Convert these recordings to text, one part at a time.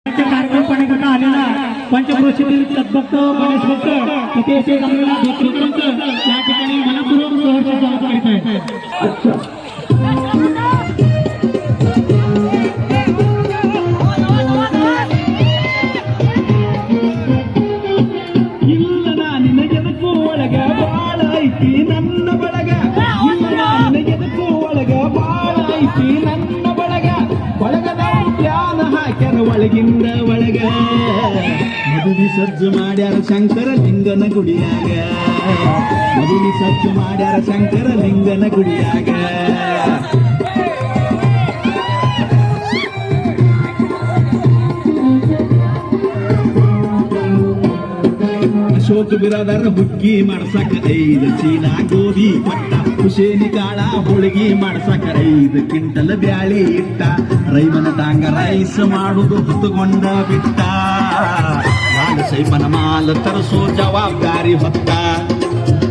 कार्यक्रम आलेला पंचक्रोशीतील तद्भक्त गणेश भक्त तिथे असे जमलेला भक्तवृंद या ठिकाणी मनपूर्वक सहर्ष स्वागत करीत आहे. ನನ್ನ ಬಳಗ ಎದಕ್ಕೂ ಒಳಗ ಬಾಳ ಐತಿ ನನ್ನ ಬಳಗ ಬಳಗದ ಧ್ಯಾನ ಹಾಕ್ಯಾರ ಒಳಗಿಂದ ಒಳಗ ಮದುವೆ ಸಜ್ಜು ಮಾಡ್ಯಾರ ಶಂಕರ ಲಿಂಗನ ಗುಡಿಯಾಗ ಮದುವೆ ಸಜ್ಜು ಮಾಡ್ಯಾರ ಶಂಕರ ಲಿಂಗನ ಗುಡಿಯಾಗ ಅಶೋಕ್ ಬಿರಾದರ ಹುಗ್ಗಿ ಮಾಡ್ಸಕ 5 ಚೀಲ ಗೋಧಿ ಕೊಟ್ಟ ಹುಸೇನಿ ಕಾಳ ಹೋಳಿಗೆ ಮಾಡ್ಸಕ 5 ಕ್ವಿಂಟಲ್ ಬ್ಯಾಳಿ ಇಟ್ಟ ರೈಮನ ತಾಂಗ ರೈಸ್ ಮಾಡುದು ಹೊತ್ತುಕೊಂಡ ಬಿಟ್ಟ ಸೈಪನ ಮಾಲ್ ತರಿಸೋ ಜವಾಬ್ದಾರಿ ಹೊತ್ತ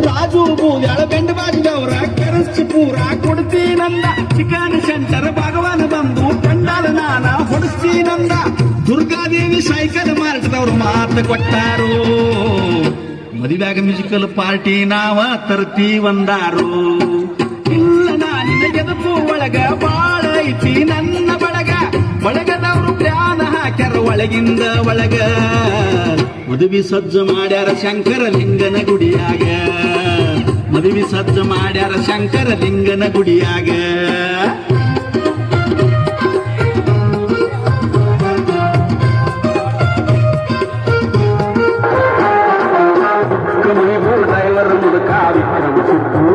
ರಾಜು ಬೂದ್ಯಾಳ ಬೆಂಡ ಬಾಜಿದವರ ಕರೆಸಿ ಪೂರ ಕೊಡ್ತೀನಂದ ಚಿಕನ್ ಸೆಂಟರ್ ಭಗವಾನ್ ಬಂದು ಕಂಡಾಲ ನಾನ ಹೊಡಿಸ್ತೀನಂದ ದುರ್ಗಾದೇವಿ ಸೈಕಲ್ ಮಾರ್ಟದವ್ರು ಮಾತು ಕೊಟ್ಟಾರು ಮದುವೆಯಾಗ ಮ್ಯೂಸಿಕಲ್ ಪಾರ್ಟಿ ನಾವ ತರ್ತೀವಂದಾರು ಇಲ್ಲ ನಾನಿನ ಎದಕ್ಕೂ ಒಳಗ ಬಾಳ ಐತಿ ನನ್ನ ಬಳಗ ಬಳಗದವ್ರು ಪ್ಲಾನ್ ಹಾಕ್ಯಾರ ಒಳಗಿಂದ ಒಳಗ ಮದುವೆ ಸಜ್ಜು ಮಾಡ್ಯಾರ ಶಂಕರ ಲಿಂಗನ ಗುಡಿಯಾಗ ಮದುವೆ ಸಜ್ಜು ಮಾಡ್ಯಾರ ಶಂಕರ ಲಿಂಗನ ಗುಡಿಯಾಗ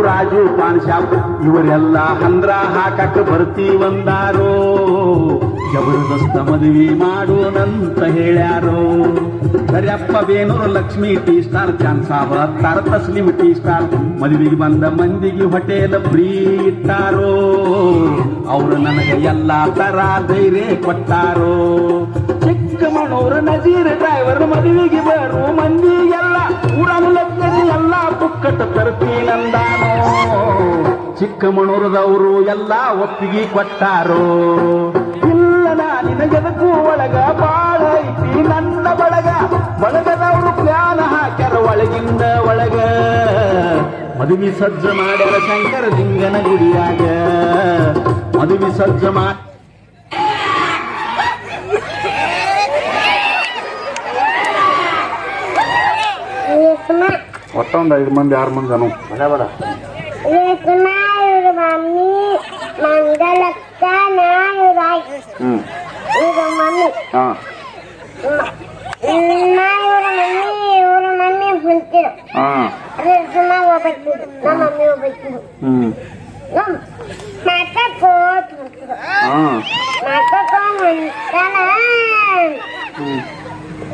ರಾಜು ಪಾನ್ ಶಾಪ್ ಇವರೆಲ್ಲ ಹಂದ್ರ ಹಾಕಕ್ಕೆ ಬರ್ತೀವಂದಾರೋ ಜಬರ್ದಸ್ತ ಮದುವೆ ಮಾಡೋನಂತ ಹೇಳ್ಯಾರೋ ಕರಿಯಪ್ಪ ಬೇನೂರು ಲಕ್ಷ್ಮಿ ಟೀ ಸ್ಟಾರ್ ಚಾನ್ಸಾವ ತಾರ ತಸ್ಲಿಮ್ ಟೀ ಸ್ಟಾರ್ ಮದುವೆಗೆ ಬಂದ ಮಂದಿಗೆ ಹೋಟೆಲ್ ಫ್ರೀ ಇಟ್ಟಾರೋ ಅವರು ನನಗೆ ಎಲ್ಲಾ ತರ ಧೈರ್ಯ ಕೊಟ್ಟಾರೋ ಚಿಕ್ಕಮಗಳೂರು ನಜೀರ್ ಡ್ರೈವರ್ ಮದುವೆಗೆ ಬರು ಮಂದಿಗೆಲ್ಲ ಊರನ್ನು ಲೆಕ್ಕದಿ ಎಲ್ಲ ಪುಕ್ಕಟ ತರ್ತೀನಂದಾನೋ ಚಿಕ್ಕಮಗಳೂರದವರು ಎಲ್ಲ ಒಪ್ಪಿಗೆ ಕೊಟ್ಟಾರೋ ಇಲ್ಲ ನಾನಿನ ಎದಕ್ಕೂ ಒಳಗ ಬಾಳ ಐತಿ ನನ್ನ ಬಳಗ ಬಳಗದವರು ಪ್ಲಾನ್ ಹಾಕ್ಯಾರ ಒಳಗಿಂದ ಒಳಗ ಮದುವೆ ಸಜ್ಜ ಮಾಡ್ಯಾರ ಶಂಕರ ಲಿಂಗನ ಗುಡಿಯಾಗ ಮದುವೆ ಸಜ್ಜ ಮಾಡಿ ಒಟ್ಟ ಒಂದು 5 ಮಂದಿ 6 ಮಂದಿ ಅನು ಮನೆ ಬೇಡ ಇವ್ರ ಮಮ್ಮಿ ಮಂಗಳಕ್ಕ ಇವ್ರ ಮಮ್ಮಿ ಇವ್ರ ಮಮ್ಮಿ ಹೊಂಟಿರು ಹೋಗ್ಬೇಕು ನಮ್ಮ ಮಮ್ಮಿ ಹೋಗ್ಬೇಕು ಮಾತಾಡ್ಕೋತ ಹೊಂಟಿರು ಮಾತಾಡ್ಕೊಂಡ್ ಹೊಂಟಾನ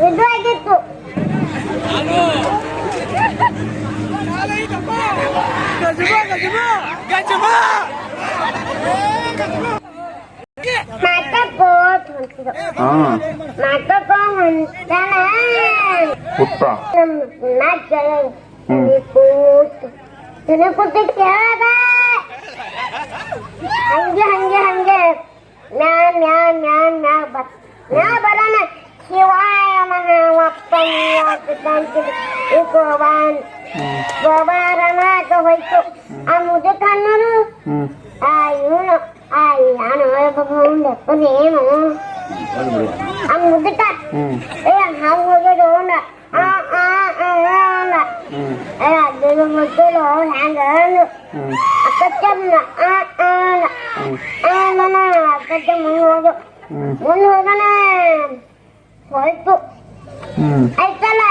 ಇದು ಆಗಿತ್ತು ಹಂಗೆ ಬರೋಣ ಶಿವಾಯ ಗೋಬಾರನಾಗ ಹೋಯ್ತು ಆ ಮುದಕ ಅನ್ನೋರು ಇವನು ನಾನು ಏನು ಆ ಮುದಕ ಹಂಗ ಹೋಗೋದು ಅದನ್ನು ಮೊದಲು ಹ್ಯಾಂಗ ಅಕ್ಕಚ್ಚನ್ನ ಅಕ್ಕಚ್ಚ ಮುಂದೆ ಹೋಗೋಣ ಹೋಯ್ತು ಆಯ್ತಲ್ಲ